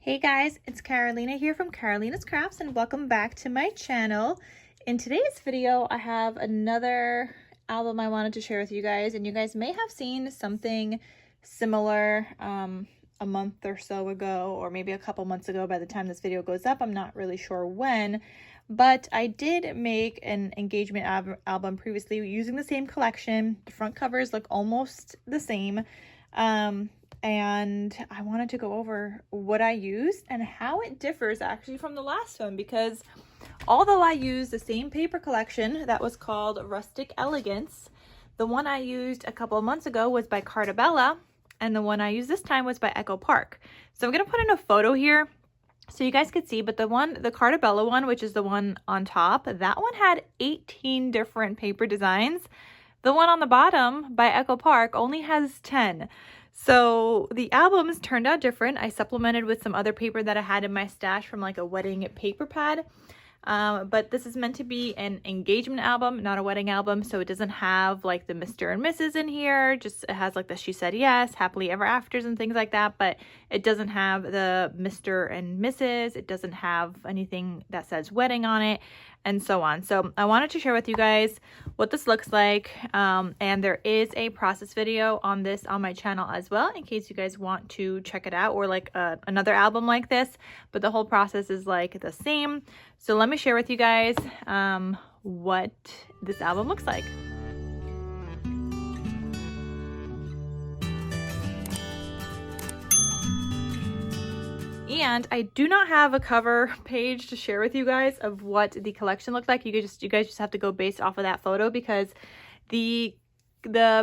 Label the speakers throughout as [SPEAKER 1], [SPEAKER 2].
[SPEAKER 1] Hey guys, it's Carolina here from KarolinasKrafts and welcome back to my channel. In today's video, I have another album I wanted to share with you guys, and you guys may have seen something similar a month or so ago, or maybe a couple months ago by the time this video goes up. I'm not really sure when, but I did make an engagement album previously using the same collection. The front covers look almost the same. And I wanted to go over what I used and how it differs actually from the last one, because although I used the same paper collection that was called Rustic Elegance, the one I used a couple of months ago was by Cartabella, and the one I used this time was by Echo Park. So I'm going to put in a photo here so you guys could see, but the Cartabella one, which is the one on top, that one had 18 different paper designs. The one on the bottom by Echo Park only has 10. So the albums turned out different. I supplemented with some other paper that I had in my stash from like a wedding paper pad. But this is meant to be an engagement album, not a wedding album. So it doesn't have like the Mr. and Mrs. in here. Just it has like the She Said Yes, Happily Ever Afters and things like that. But it doesn't have the Mr. and Mrs. It doesn't have anything that says wedding on it, and so on. So I wanted to share with you guys what this looks like, and there is a process video on this on my channel as well in case you guys want to check it out, or like another album like this, but the whole process is like the same. So let me share with you guys what this album looks like. And I do not have a cover page to share with you guys of what the collection looked like. You guys just have to go based off of that photo, because the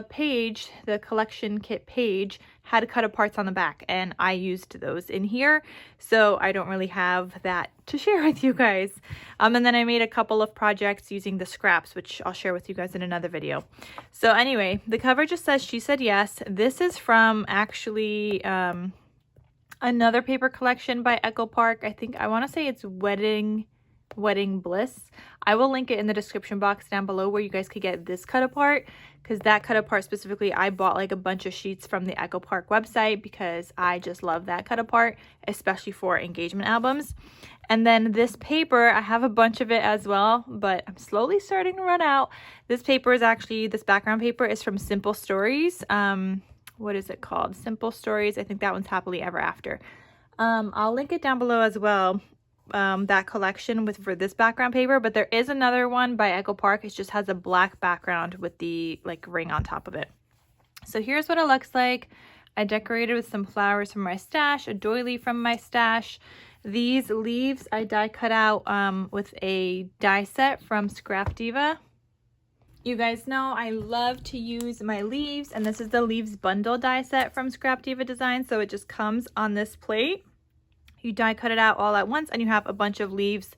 [SPEAKER 1] page, the collection kit page, had cutaparts on the back, and I used those in here, so I don't really have that to share with you guys. And then I made a couple of projects using the scraps, which I'll share with you guys in another video. So anyway, the cover just says She Said Yes. This is from actually another paper collection by Echo Park. I want to say it's Wedding Bliss. I will link it in the description box down below where you guys could get this cut apart, because that cut apart specifically, I bought like a bunch of sheets from the Echo Park website because I just love that cut apart, especially for engagement albums. And then this paper, I have a bunch of it as well, but I'm slowly starting to run out. This paper is actually, this background paper is from Simple Stories. What is it called? Simple Stories. I think that one's Happily Ever After. I'll link it down below as well, that collection for this background paper, but there is another one by Echo Park. It just has a black background with the like ring on top of it. So here's what it looks like. I decorated with some flowers from my stash, a doily from my stash. These leaves I die cut out with a die set from Scrap Diva. You guys know I love to use my leaves, and this is the leaves bundle die set from Scrap Diva Design. So it just comes on this plate. You die cut it out all at once, and you have a bunch of leaves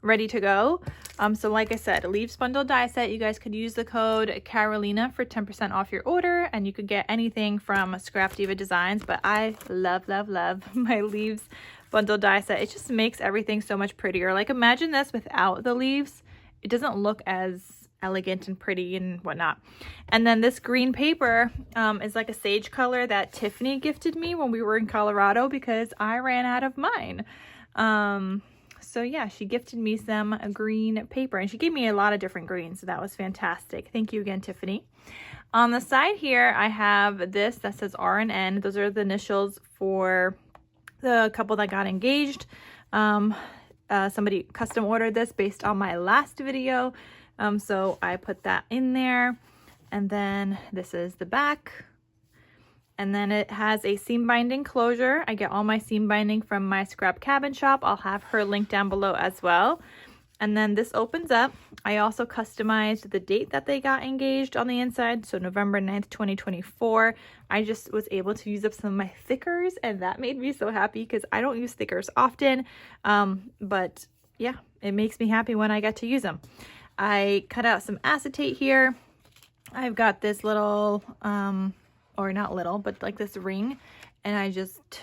[SPEAKER 1] ready to go. So like I said, a leaves bundle die set. You guys could use the code Carolina for 10% off your order, and you could get anything from Scrap Diva Designs. But I love my leaves bundle die set. It just makes everything so much prettier. Like imagine this without the leaves. It doesn't look as elegant and pretty and whatnot. And then this green paper is like a sage color that Tiffany gifted me when we were in Colorado because I ran out of mine. So yeah, she gifted me some green paper, and she gave me a lot of different greens, so that was fantastic. Thank you again, Tiffany. On the side here, I have this that says R and N. Those are the initials for the couple that got engaged. Somebody custom ordered this based on my last video. So I put that in there, and then this is the back, and then it has a seam binding closure. I get all my seam binding from my scrap cabin shop. I'll have her link down below as well. And then this opens up. I also customized the date that they got engaged on the inside, so November 9th, 2024. I just was able to use up some of my thickers, and that made me so happy because I don't use thickers often, but yeah, it makes me happy when I get to use them. I cut out some acetate here. I've got this little, or not little, but like this ring, and I just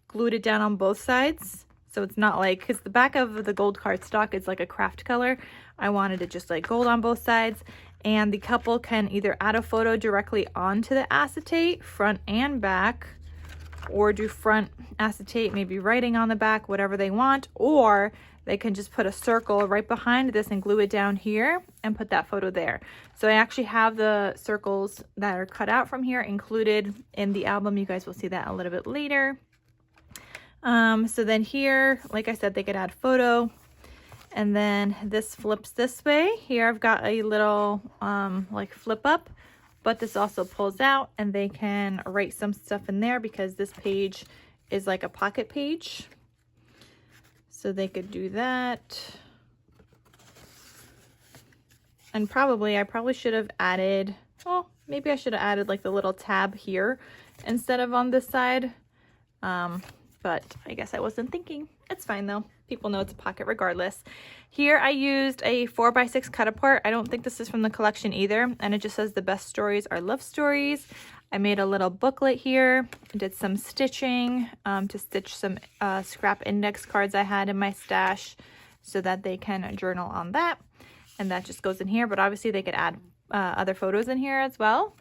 [SPEAKER 1] glued it down on both sides. So it's not like, because the back of the gold cardstock is like a craft color. I wanted it just like gold on both sides. And the couple can either add a photo directly onto the acetate, front and back, or do front acetate, maybe writing on the back, whatever they want, or they can just put a circle right behind this and glue it down here and put that photo there. So I actually have the circles that are cut out from here included in the album. You guys will see that a little bit later. So then here, like I said, they could add photo, and then this flips this way. Here I've got a little like flip up, but this also pulls out, and they can write some stuff in there because this page is like a pocket page. So they could do that. And I probably should have added, well, maybe I should have added like the little tab here instead of on this side. But I guess I wasn't thinking. It's fine though. People know it's a pocket regardless. Here I used a 4x6 cut apart. I don't think this is from the collection either. And it just says the best stories are love stories. I made a little booklet here. I did some stitching to stitch some scrap index cards I had in my stash so that they can journal on that. And that just goes in here, but obviously they could add other photos in here as well.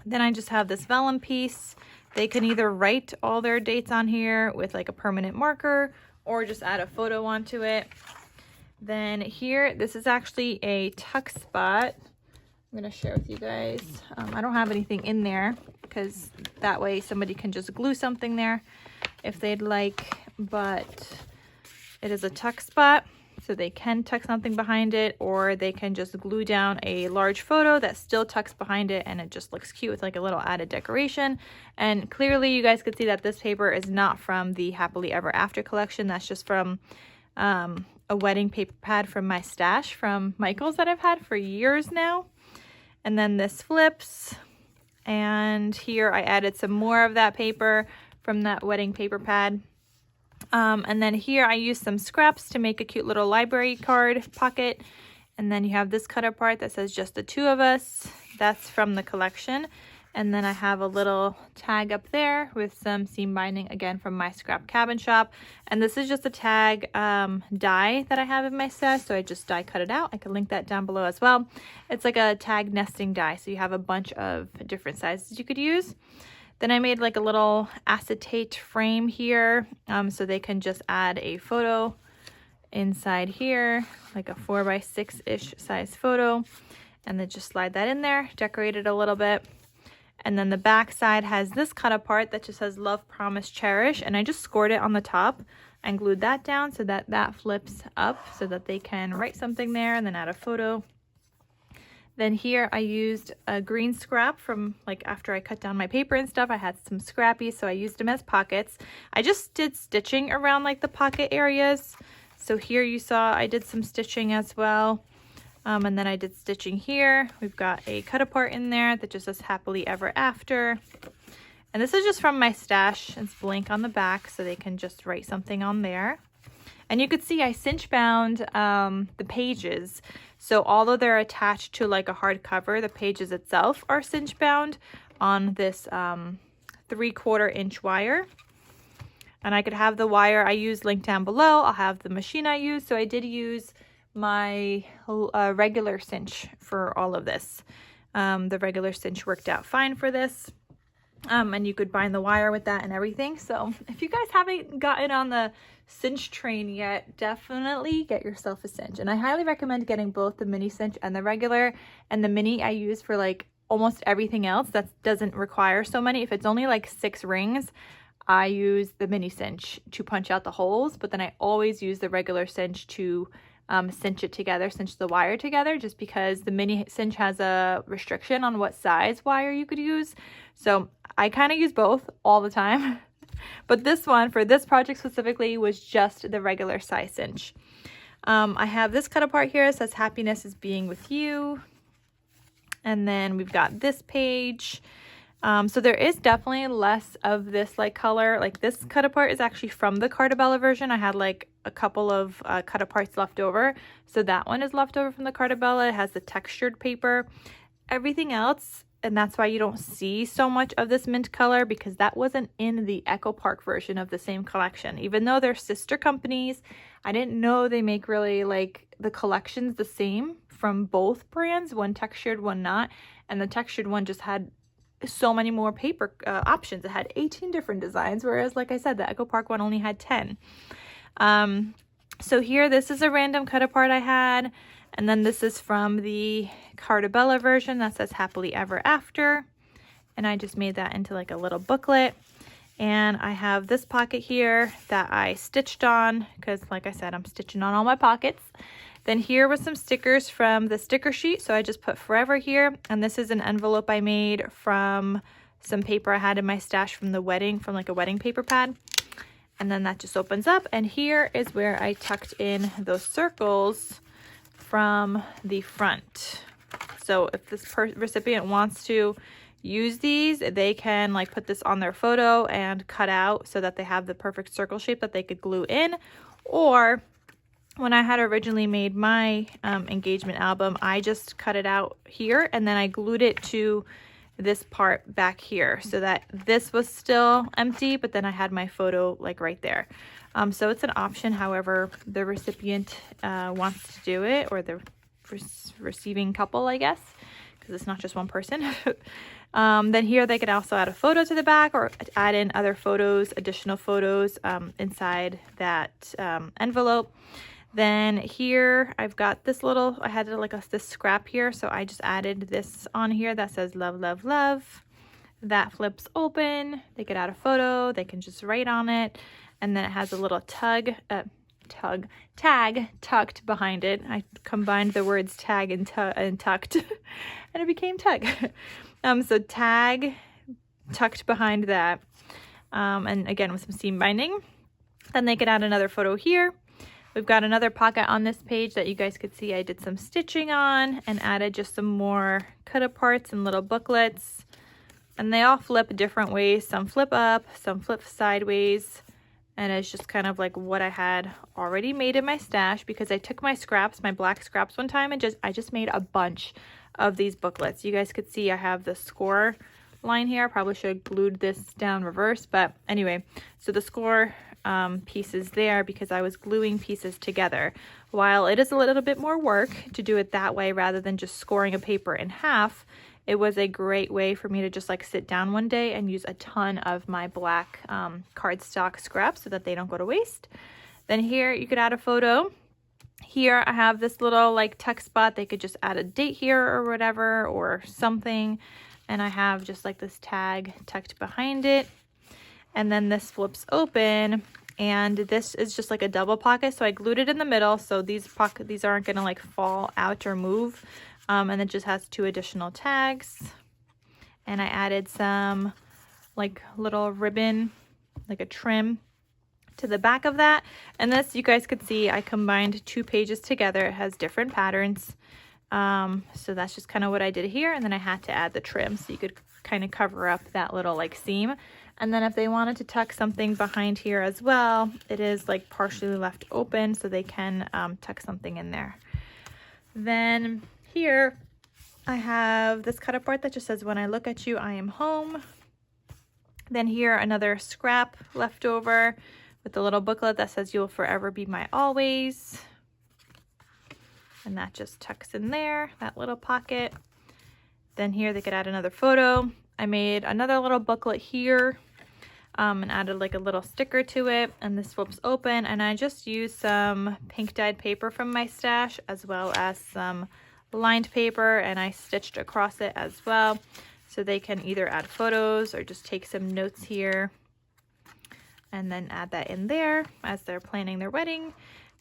[SPEAKER 1] Then I just have this vellum piece. They can either write all their dates on here with like a permanent marker or just add a photo onto it. Then here, this is actually a tuck spot. I'm going to share with you guys. I don't have anything in there because that way somebody can just glue something there if they'd like, but it is a tuck spot. So they can tuck something behind it, or they can just glue down a large photo that still tucks behind it and it just looks cute with like a little added decoration. And clearly you guys could see that this paper is not from the Happily Ever After collection. That's just from a wedding paper pad from my stash from Michael's that I've had for years now. And then this flips, and here I added some more of that paper from that wedding paper pad. And then here I used some scraps to make a cute little library card pocket. And then you have this cut apart that says just the two of us. That's from the collection. And then I have a little tag up there with some seam binding, again from my scrap cabin shop. And this is just a tag die that I have in my stash, so I just die cut it out. I can link that down below as well. It's like a tag nesting die, so you have a bunch of different sizes you could use. Then I made like a little acetate frame here, so they can just add a photo inside here, like a 4x6-ish size photo, and then just slide that in there, decorate it a little bit. And then the back side has this cut apart that just says love, promise, cherish, and I just scored it on the top and glued that down so that that flips up so that they can write something there and then add a photo. Then here I used a green scrap from like after I cut down my paper and stuff. I had some scrappies, so I used them as pockets. I just did stitching around like the pocket areas. So here you saw I did some stitching as well. And then I did stitching here. We've got a cut apart in there that just says Happily Ever After. And this is just from my stash. It's blank on the back, so they can just write something on there. And you could see I cinch bound the pages. So although they're attached to like a hardcover, the pages itself are cinch bound on this 3/4 inch wire. And I could have the wire I used linked down below. I'll have the machine I used. So I did use my regular cinch for all of this. The regular cinch worked out fine for this. And you could bind the wire with that and everything. So if you guys haven't gotten on the cinch train yet, definitely get yourself a cinch. And I highly recommend getting both the mini cinch and the regular. And the mini I use for like almost everything else that doesn't require so many. If it's only like 6 rings, I use the mini cinch to punch out the holes. But then I always use the regular cinch to cinch it together, cinch the wire together, just because the mini cinch has a restriction on what size wire you could use. So I kind of use both all the time. But this one, for this project specifically, was just the regular size cinch. I have this cut apart here. It says happiness is being with you. And then we've got this page. So there is definitely less of this like color. Like this cut apart is actually from the Cartabella version. I had like a couple of cut aparts left over. So that one is left over from the Cartabella. It has the textured paper. Everything else, and that's why you don't see so much of this mint color, because that wasn't in the Echo Park version of the same collection. Even though they're sister companies, I didn't know they make really like the collections the same from both brands, one textured, one not. And the textured one just had so many more paper options. It had 18 different designs, whereas like I said, the Echo Park one only had 10. So here, this is a random cut apart I had, and then this is from the Cartabella version that says happily ever after, and I just made that into like a little booklet. And I have this pocket here that I stitched on because, like I said, I'm stitching on all my pockets. Then here was some stickers from the sticker sheet, so I just put forever here. And this is an envelope I made from some paper I had in my stash from the wedding, from like a wedding paper pad. And then that just opens up, and here is where I tucked in those circles from the front. So if this recipient wants to use these, they can like put this on their photo and cut out so that they have the perfect circle shape that they could glue in. Or when I had originally made my engagement album, I just cut it out here and then I glued it to this part back here so that this was still empty, but then I had my photo like right there. So it's an option however the recipient wants to do it, or the receiving couple, I guess, because it's not just one person. Then here they could also add a photo to the back or add in other photos, additional photos inside that envelope. Then here I've got this little, I had like this scrap here, so I just added this on here that says love, love, love. That flips open. They could add a photo, they can just write on it, and then it has a little tag tucked behind it. I combined the words tag and tucked and it became tug. So tag tucked behind that, and again with some seam binding. Then they could add another photo here. We've got another pocket on this page that you guys could see I did some stitching on and added just some more cut-aparts and little booklets. And they all flip different ways. Some flip up, some flip sideways. And it's just kind of like what I had already made in my stash, because I took my scraps, my black scraps one time, and I just made a bunch of these booklets. You guys could see I have the score line here. I probably should have glued this down reverse, but anyway, so the score pieces there because I was gluing pieces together. While it is a little bit more work to do it that way rather than just scoring a paper in half, it was a great way for me to just like sit down one day and use a ton of my black cardstock scraps so that they don't go to waste. Then here you could add a photo. Here I have this little like text spot. They could just add a date here or whatever or something. And I have just like this tag tucked behind it. And then this flips open, and this is just like a double pocket. So I glued it in the middle, so these aren't gonna like fall out or move. And it just has 2 additional tags. And I added some like little ribbon, like a trim to the back of that. And this, you guys could see, I combined 2 pages together. It has different patterns. So that's just kind of what I did here. And then I had to add the trim so you could kind of cover up that little like seam. And then if they wanted to tuck something behind here as well, it is like partially left open so they can tuck something in there. Then here I have this cut apart that just says, when I look at you, I am home. Then here another scrap left over with a little booklet that says, you'll forever be my always. And that just tucks in there, that little pocket. Then here they could add another photo. I made another little booklet here and added like a little sticker to it, and this flips open, and I just used some pink dyed paper from my stash as well as some lined paper, and I stitched across it as well so they can either add photos or just take some notes here and then add that in there as they're planning their wedding.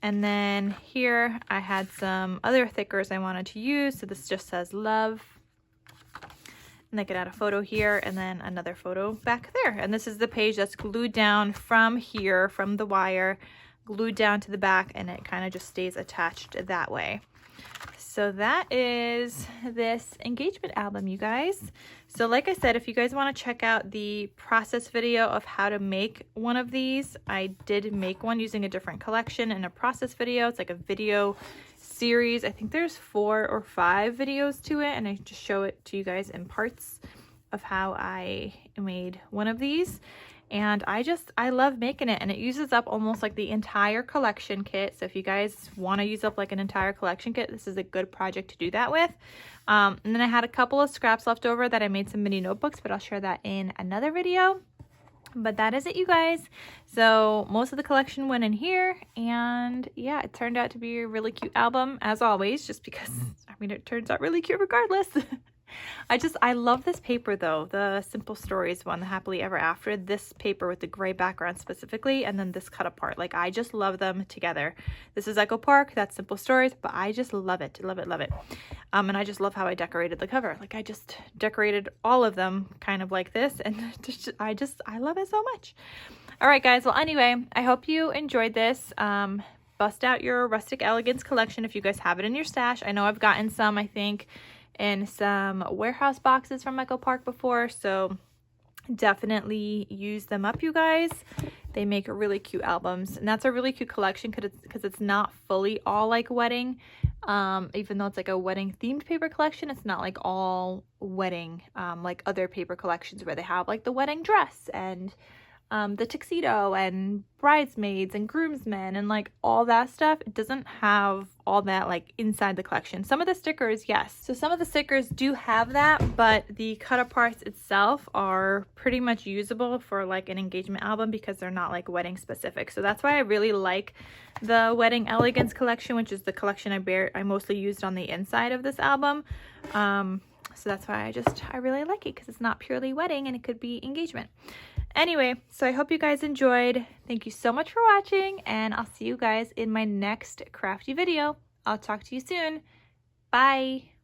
[SPEAKER 1] And then here I had some other thickers I wanted to use, so this just says love. And they could add a photo here and then another photo back there. And this is the page that's glued down from here, from the wire, glued down to the back, and it kind of just stays attached that way. So that is this engagement album, you guys. So like I said, if you guys want to check out the process video of how to make one of these, I did make one using a different collection in a process video. It's like a video series. I think there's 4 or 5 videos to it, and I just show it to you guys in parts of how I made one of these. and I love making it, and it uses up almost like the entire collection kit. So if you guys want to use up like an entire collection kit, this is a good project to do that with. And then I had a couple of scraps left over that I made some mini notebooks, but I'll share that in another video. But that is it, you guys. So most of the collection went in here, and yeah, it turned out to be a really cute album as always, just because I mean it turns out really cute regardless. I love this paper though, the Simple Stories one, the Happily Ever After. This paper with the gray background specifically, and then this cut apart. Like, I just love them together. This is Echo Park, that's Simple Stories, but I just love it, love it, love it. And I just love how I decorated the cover. Like, I just decorated all of them kind of like this, and I love it so much. All right, guys. Well, anyway, I hope you enjoyed this. Bust out your Rustic Elegance collection if you guys have it in your stash. I know I've gotten some, I think, in some warehouse boxes from Echo Park before, so definitely use them up, you guys. They make really cute albums, and that's a really cute collection because it's not fully all like wedding. Even though it's like a wedding themed paper collection, it's not like all wedding like other paper collections where they have like the wedding dress and the tuxedo and bridesmaids and groomsmen and like all that stuff. It doesn't have all that like inside the collection. Some of the stickers, yes. So some of the stickers do have that, but the cutaparts itself are pretty much usable for like an engagement album because they're not like wedding specific. So that's why I really like the Wedding Elegance collection, which is the collection I mostly used on the inside of this album. So that's why I really like it, because it's not purely wedding and it could be engagement. Anyway, so I hope you guys enjoyed. Thank you so much for watching, and I'll see you guys in my next crafty video. I'll talk to you soon. Bye.